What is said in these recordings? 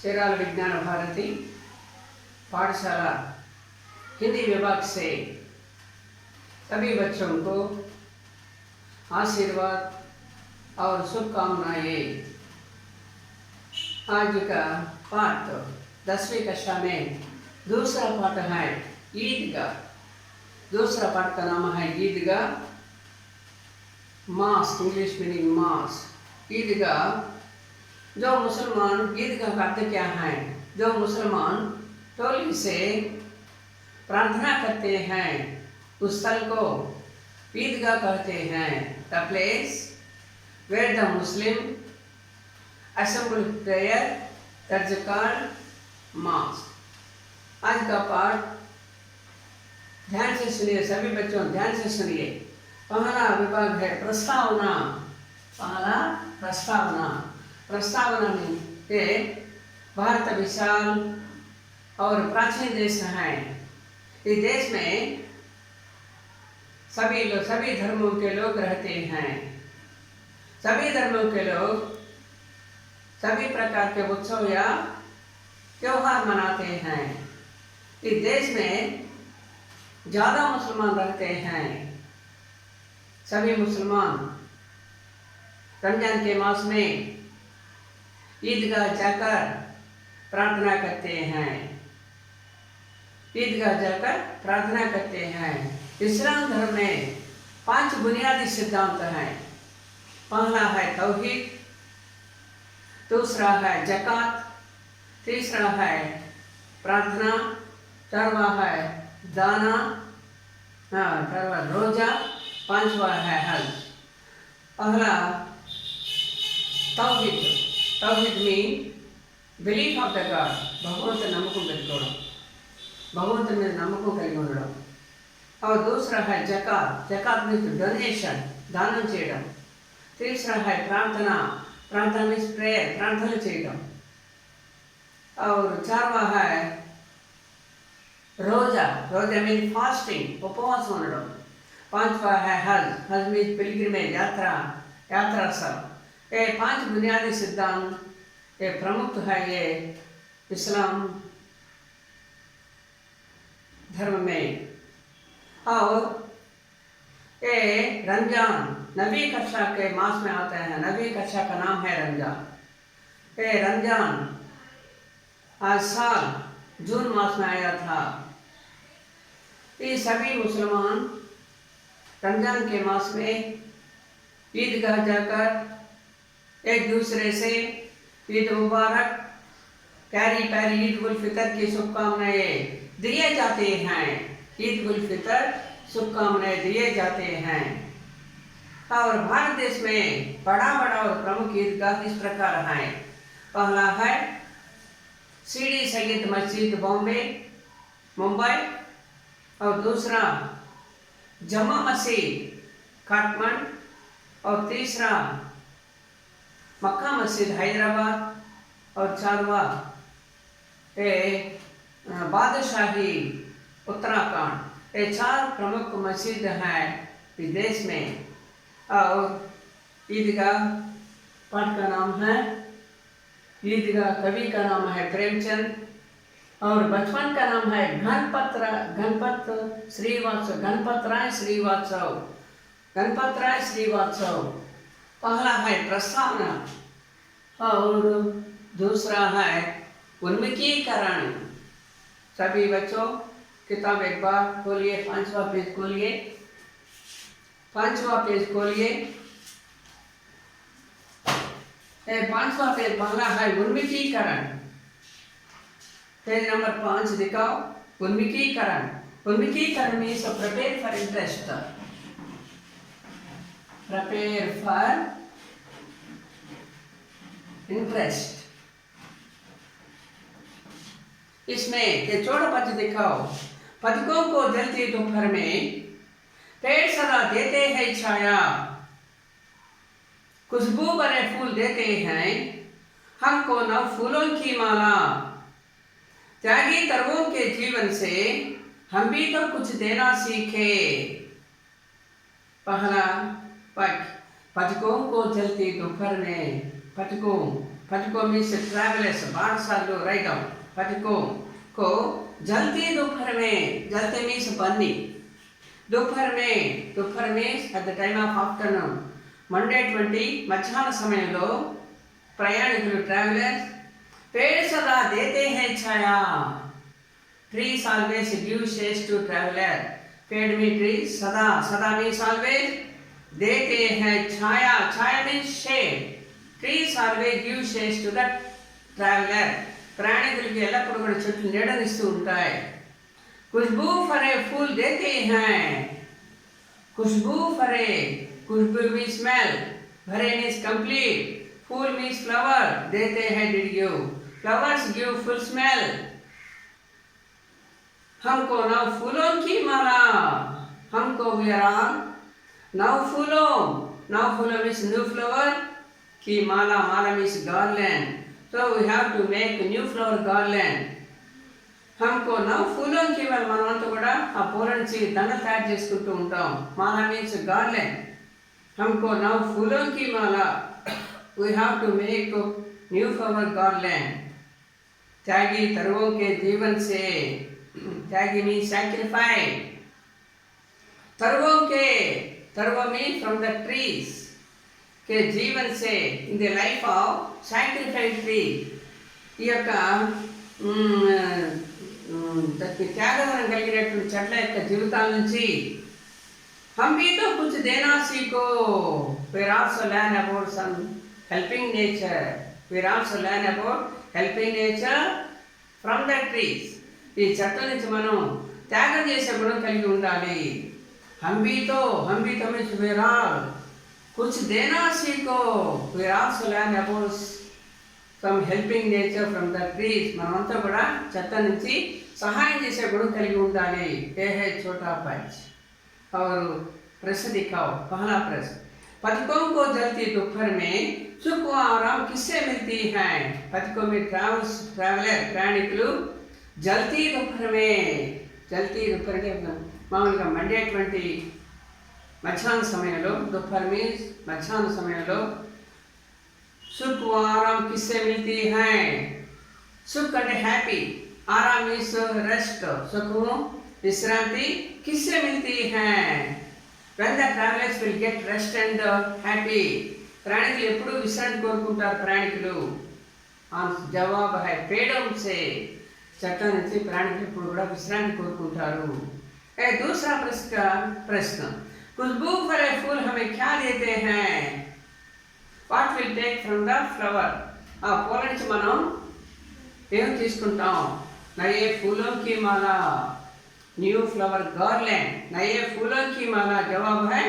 चेराल विज्ञान भारती पाठशाला हिंदी विभाग से सभी बच्चों को आशीर्वाद और शुभकामनाएं। आज का पाठ 10वीं कक्षा में दूसरा पाठ है ईदगाह। दूसरा पाठ का नाम है ईदगाह, मास, इंग्लिश मीनिंग मास। ईदगाह, जो मुसलमान ईदगाह करते क्या है, जो मुसलमान टोली से प्रार्थना करते हैं उस स्थल को ईदगाह कहते हैं। The place where the Muslim assemble prayer, that's called mass. आज का पाठ ध्यान से सुनिए, सभी बच्चों ध्यान से सुनिए। पहला विभाग है प्रस्तावना। पहला प्रस्तावना। प्रस्तावना में भारत विशाल और प्राचीन देश है। इस देश में सभी धर्मों के लोग रहते हैं। सभी धर्मों के लोग सभी प्रकार के उत्सव या त्योहार मनाते हैं। इस देश में ज़्यादा मुसलमान रहते हैं। सभी मुसलमान रमजान के मास में ईदगाह जाकर प्रार्थना करते हैं। ईदगाह जाकर प्रार्थना करते हैं। इस्लाम धर्म में 5 बुनियादी सिद्धांत हैं। पहला है तौहीद, दूसरा है ज़कात, तीसरा है प्रार्थना, चौथा है दाना, चौथा रोजा, पांचवा है हज। पहला तौहीद। तौहीद mean belief of the God, भगवंत नమ్మकం పెట్టుకోవడం, भगवंत మీద నమ్మకం కలిగి ఉండడం। और दूसरा है ज़कात। ज़कात मीन्स डोनेशन, दान చేయడం। तीसरा है प्रार्थना। प्रार्थना मीन्स प्रेयर, प्रार्थना చేయడం। और चौथा है रोजा। रोजा मीन्स फास्टिंग, उपवास ఉండడం। पांचवा है हज। हज मीन्स पिलग्रिमेज, यात्रा सब। ये 5 बुनियादी सिद्धांत ये प्रमुख है ये इस्लाम धर्म में। और ये रमजान नबी कक्षा के मास में आता है। नबी कक्षा का नाम है रमजान। ये रमजान आज साल जून मास में आया था। ये सभी मुसलमान रमजान के मास में ईदगाह जाकर एक दूसरे से ईद मुबारक, प्यारी प्यारी ईद उल फितर की शुभकामनाएं दिए जाते हैं। ईद उल फितर शुभकामनाएं दिए जाते हैं। और भारत देश में बड़ा और प्रमुख ईदगाह इस प्रकार है। पहला है सीडी सैयद मस्जिद बॉम्बे मुंबई, और दूसरा जमा मस्जिद काठमांडू, और तीसरा मक्का मस्जिद हैदराबाद, और चौथा बादशाही उत्तराखंड। ये 4 प्रमुख मस्जिद हैं विदेश में। और ईदगाह पाठ का नाम है ईदगाह, कवि का नाम है प्रेमचंद, और बचपन का नाम है गणपत राय श्रीवास्तव। पहला है प्रस्तावना और दूसरा है उन्मुखीकरण। सभी बच्चों किताब एक बार खोलिए, 5वां पेज खोलिए। 5वां पेज खोलिए। 5वां पेज पहला है उन्मुखीकरण। पेज नंबर 5 दिखाओ। उन्मुखीकरण। उन्मुखीकरण means prepare for interest. Prepare for interest. इसमें ये छोटा पद दिखाओ। पथिकों को जलती दोपहर में पेड़ सदा देते हैं छाया, खुशबू भरे फूल देते हैं हमको नव फूलों की माला। त्यागी तरवों के जीवन से हम भी तो कुछ देना सीखे। पहला पद, पथिकों को जलती दोपहर में, पथिकों पथिको मीन्स ट्रैवलर्स, बारसालू राइट डाउन पथिको को जलती दोपहर में, जलते मीन्स बर्निंग, दोपहर means at the time of afternoon, Monday 20 मध्याह्न समయంలో ప్రయాణికులు ट्रैवलर्स पेड़ सदा देते हैं छाया, trees always give shade to traveler, पेड़ में trees सदा, सदा means always, देते हैं छाया, छाया means shade, trees always give shade to the traveler, ప్రయాణికులకు ఎల్లప్పుడూ కూడా చెట్లు నీడనిస్తూ ఉంటాయి. खुशबू फरे फूल देते हैं, खुशबू फरे, खुशबू means smell, भरे means complete, फूल means flower, देते हैं did give, flowers give full smell. हमको नौ फूलों की माला, हमको we are on नौ फूलों means new flower, की माला, माला means garland, so we have to make a new flower garland. हमको नौ फूलों की माला, మనమంతా కూడా ఆ పూల నుంచి దండలు తయారు చేసుకుంటూ ఉంటాం. మాల మీన్స్ గార్లెండ్. हमको नौ फूलों की माला, we have to make a new flower garland. त्यागी तरुओं के जीवन से, त्यागी means sacrifice, तरुओं के, तरुआ means from the trees, के जीवन से in the life of sacrifice tree, ఈ యొక్క త్యాగవరం కలిగినటువంటి చెట్ల యొక్క జీవితాల నుంచి हम भी तो कुछ देना सीखो, we also learn about some helping nature, we also learn about helping nature from the trees. ఈ చెట్ల నుంచి మనం త్యాగం చేసే గుణం కలిగి ఉండాలి. हम भी तो means we all कुछ देना सीखो, we also learn about some helping nature from the trees. మనమంతా కూడా చెట్ల నుంచి సహాయం చేసే గుణం కలిగి ఉండాలి. ఏ है छोटा पंच और प्रश्न दिखाओ. पहला प्रश्न, पथिकों को जलती दोपहर में सुख व आराम किससे मिलती है? पथिकों में ट्रैवलर ప్రయాణికులు जलती दोपहर में, जलती दोपहर के మామూలుగా మండే 20 మధ్యాహ్న సమయంలో, दोपहर मीन्स మధ్యాహ్న సమయంలో सुख व आराम किससे मिलती है? सुख అంటే హ్యాపీ, आराम मीन्स रेस्ट, सुख विश्रांति किससे मिलती है? when the travelers will get rest and happy, ప్రయాణికులు ఎప్పుడు విశ్రాంతి కోరుకుంటారు ప్రయాణికులు? జవాబు है पेड़ों से, చెట్ల నుంచి ప్రయాణికులు ఎప్పుడు కూడా విశ్రాంతి కోరుకుంటారు. दूसरा प्रश्न, खुशबू भरे फूल हमें क्या देते हैं? what will take from the flower, ఆ పూల నుంచి మనం ఏం తీసుకుంటాం? नए फूलों की माला, न्यू फ्लावर गार्लैंड, नए फूलों की माला, जवाब है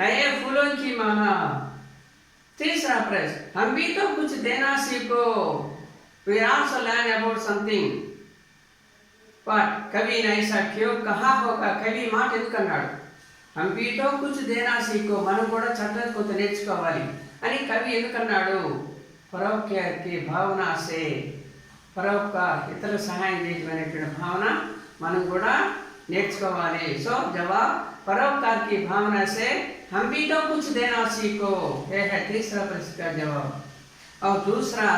नए फूलों की माला. तीसरा प्रश्न, हम भी तो कुछ देना सीखो, we also learn about something, but कभी न ऐसा क्यों कहा होगा? कभी మాట ఎందుకు అన్నాడు? हम भी तो कुछ देना सीखो, మనం కూడా చక్కగా కొంత నేర్చుకోవాలి అని కవి ఎందుకన్నాడు? పరోపకార్ की भावना से, పరోపకార్ ఇతరుల సహాయం చేయడం భావన మనం కూడా నేర్చుకోవాలి. సో जवाब परोपकार की भावना से हम भी तो कुछ देना सीखो, यह है तीसरा प्रश्न का जवाब. और दूसरा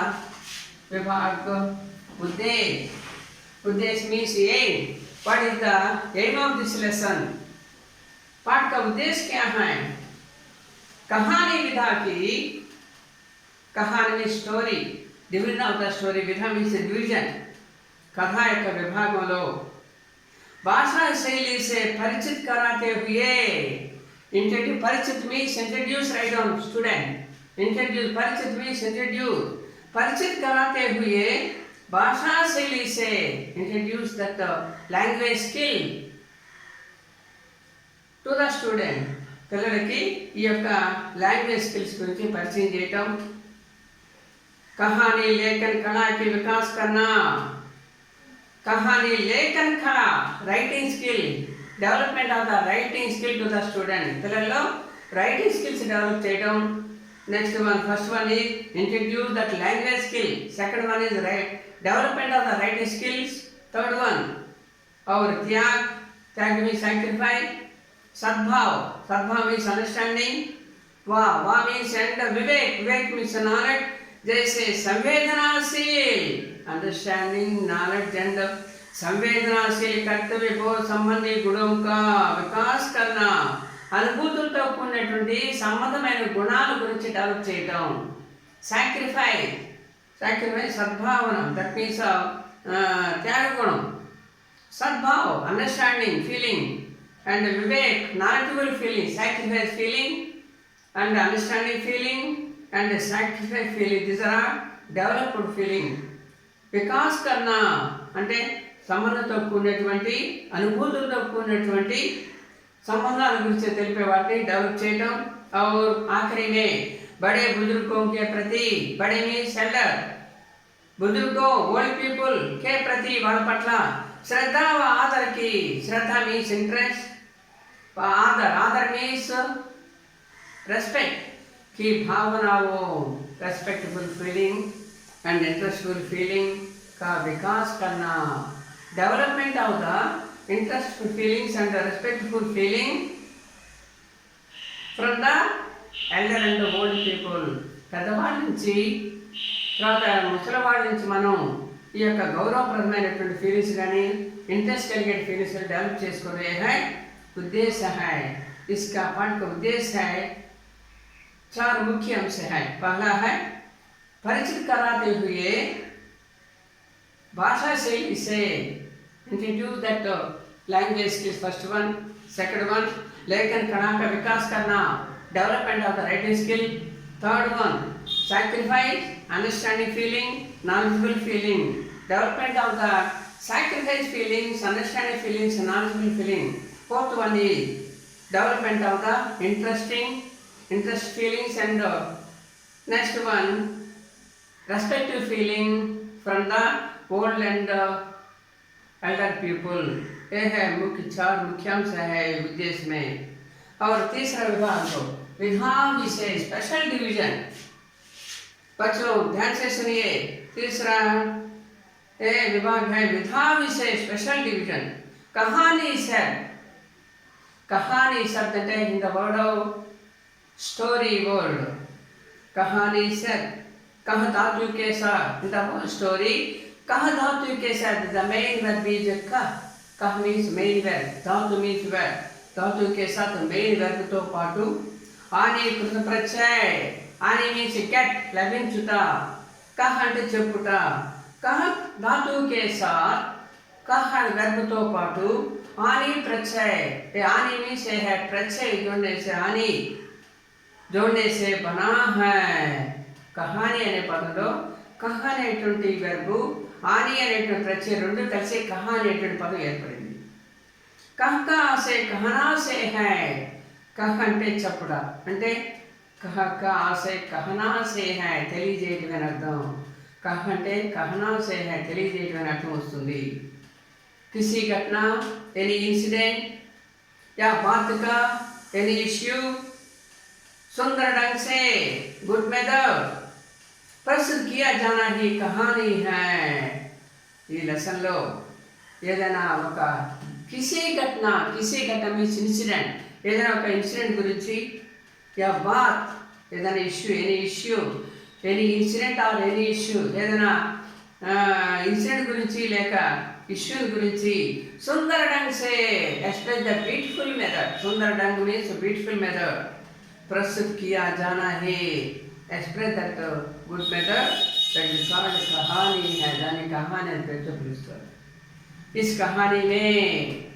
विभाग उद्देश्य, उद्देश्य means aim, what is the aim of this lesson? पाठ का उद्देश्य क्या है? कहानी विधा की, कहानी में story, division of the story, विधा मीन्स डिवीजन, कथा యొక్క విభాగంలో भाषा शैली से परिचित कराते हुए, इंट्रोड्यूस, परिचित means introduce, right on student, introduce, परिचित मीन्स इंट्रोड्यूस, परिचित कराते हुए भाषा शैली से, introduce that language skill to the student, పిల్లలకి ఈ యొక్క లాంగ్వేజ్ స్కిల్స్ గురించి పరిచయం చేయటం. कहानी लेखन कला की विकास करना, कहानी लेखन कला, writing skill, development of the writing skill to the student, పిల్లల్లో రైటింగ్ స్కిల్స్ డెవలప్ చేయడం. Next one, first one is introduce that language skill, second one is development of the writing skills, third one और त्याग, त्याग means sacrifice, सद्भाव, सद्भाव means understanding, वाह, वाह means and Vivek, Vivek means knowledge, जैसे संवेदनाशील understanding knowledge and संवेदनाशील कर्तव्य बोध संबंधी गुणों का विकास करना అనుభూతులతో కూడినటువంటి సంబంధమైన గుణాల గురించి డెవలప్ చేయటం సాక్రిఫైస్ సద్భావన దట్ మీన్స్ త్యాగగుణం సద్భావ్ అండర్స్టాండింగ్ ఫీలింగ్ అండ్ వివేక్ knowledgeable feeling sacrifice feeling and understanding feeling and sacrifice feeling this are developed feeling వికాస్ కన్నా అంటే సంబంధంతో కూడినటువంటి అనుభూతులతో కూడినటువంటి संबंधाల గురించి తెలిపే వాటిని డెవలప్ చేయడం और आखिरी में बड़े बुजुर्गों के प्रति बड़े मीन्स एल्डर बुजुर्गों ओल्ड पीपल के प्रति వాళ్ళ పట్ల శ్రద్ధ व आदर की श्रद्धा मीन्स इंटरेस्ट आदर मीन्स रेस्पेक्ट की भावनाओं रेस्पेक्टफुल फीलिंग एंड इंटरेस्टफुल फीलिंग का विकास करना development of the interestful feelings and respectful feeling from the elder and the old people పెద్దవాళ్ళ నుంచి తర్వాత ముసలివాళ్ళ నుంచి మనం ఈ యొక్క గౌరవప్రదమైనటువంటి ఫీలింగ్స్ కానీ इंटरेस्ट కలిగే ఫీలింగ్స్ డెవలప్ చేసుకోవడం है उद्देश्य है इसका पाठ का उद्देश्य है चार मुख्य अंश है पहला है परिचित कराते हुए भाषा शैली से introduce that language skills first one second one लेखन कला का विकास करना development of the writing skill third one sacrifice understanding feeling knowledgeable feeling development of the sacrifice feelings understanding feelings knowledgeable feeling fourth one is development of the interest feelings and next one respective feeling from the old and Elder people ये है मुख्य चार मुख्यांश है उद्देश्य में और तीसरा विभाग को विभाग विशेष स्पेशल डिवीजन बच्चों ध्यान से सुनिए तीसरा ये विभाग है विधा विशेष स्पेशल डिवीजन कहानी शब्द in the word of story word कहानी शब्द कह धातु के साथ इन द स्टोरी कह धातु के साथ द मेन वर्ब इज कह मीन्स मेन वर्ब धातु मीन्स वर्ब धातु के साथ मेन वर्ब तो पाटू आनी कृत प्रत्यय आनी मीन्स गेट लभिंचुता कह అంటే చెప్పుట कह धातु के साथ कह वर्ब तो पाटू आनी प्रत्यय आनी मीन्स है प्रत्यय जोड़ने से बना है कहानी अने पदलो कह అనేటువంటి वर्ब आनी అనేటువంటి ప్రత్యయం రెండు కలిసి కహ అనేటువంటి పదం ఏర్పడింది కహ से कहना से है కహ అంటే చెప్పుట అంటే కహ से कहना से है తెలియజేయడం అని అర్థం కహ అంటే कहना से है తెలియజేయడం అని అర్థం వస్తుంది किसी घटना एनी इंसिडेंट या बात का एनी इश्यू सुंदर ढंग से गुड मेथड प्रस्तुत किया जाना ही कहानी है ये लेसन लो ఏదైనా ఒక किसी घटना मीन्स इंसिडेंट ఏదైనా ఒక ఇన్సిడెంట్ గురించి या बात ఏదైనా issue any incident or any issue ఏదైనా ఇన్సిడెంట్ గురించి లేక ఇష్యూ గురించి సుందర ढंग से एक्सप्रेस द ब्यूटीफुल मेथड सुंदर ढंग मीन्स ब्यूटीफुल मेथड प्रस्तुत किया जाना है express that good method that is called कहानी है यानी कहानी पे तो इस कहानी में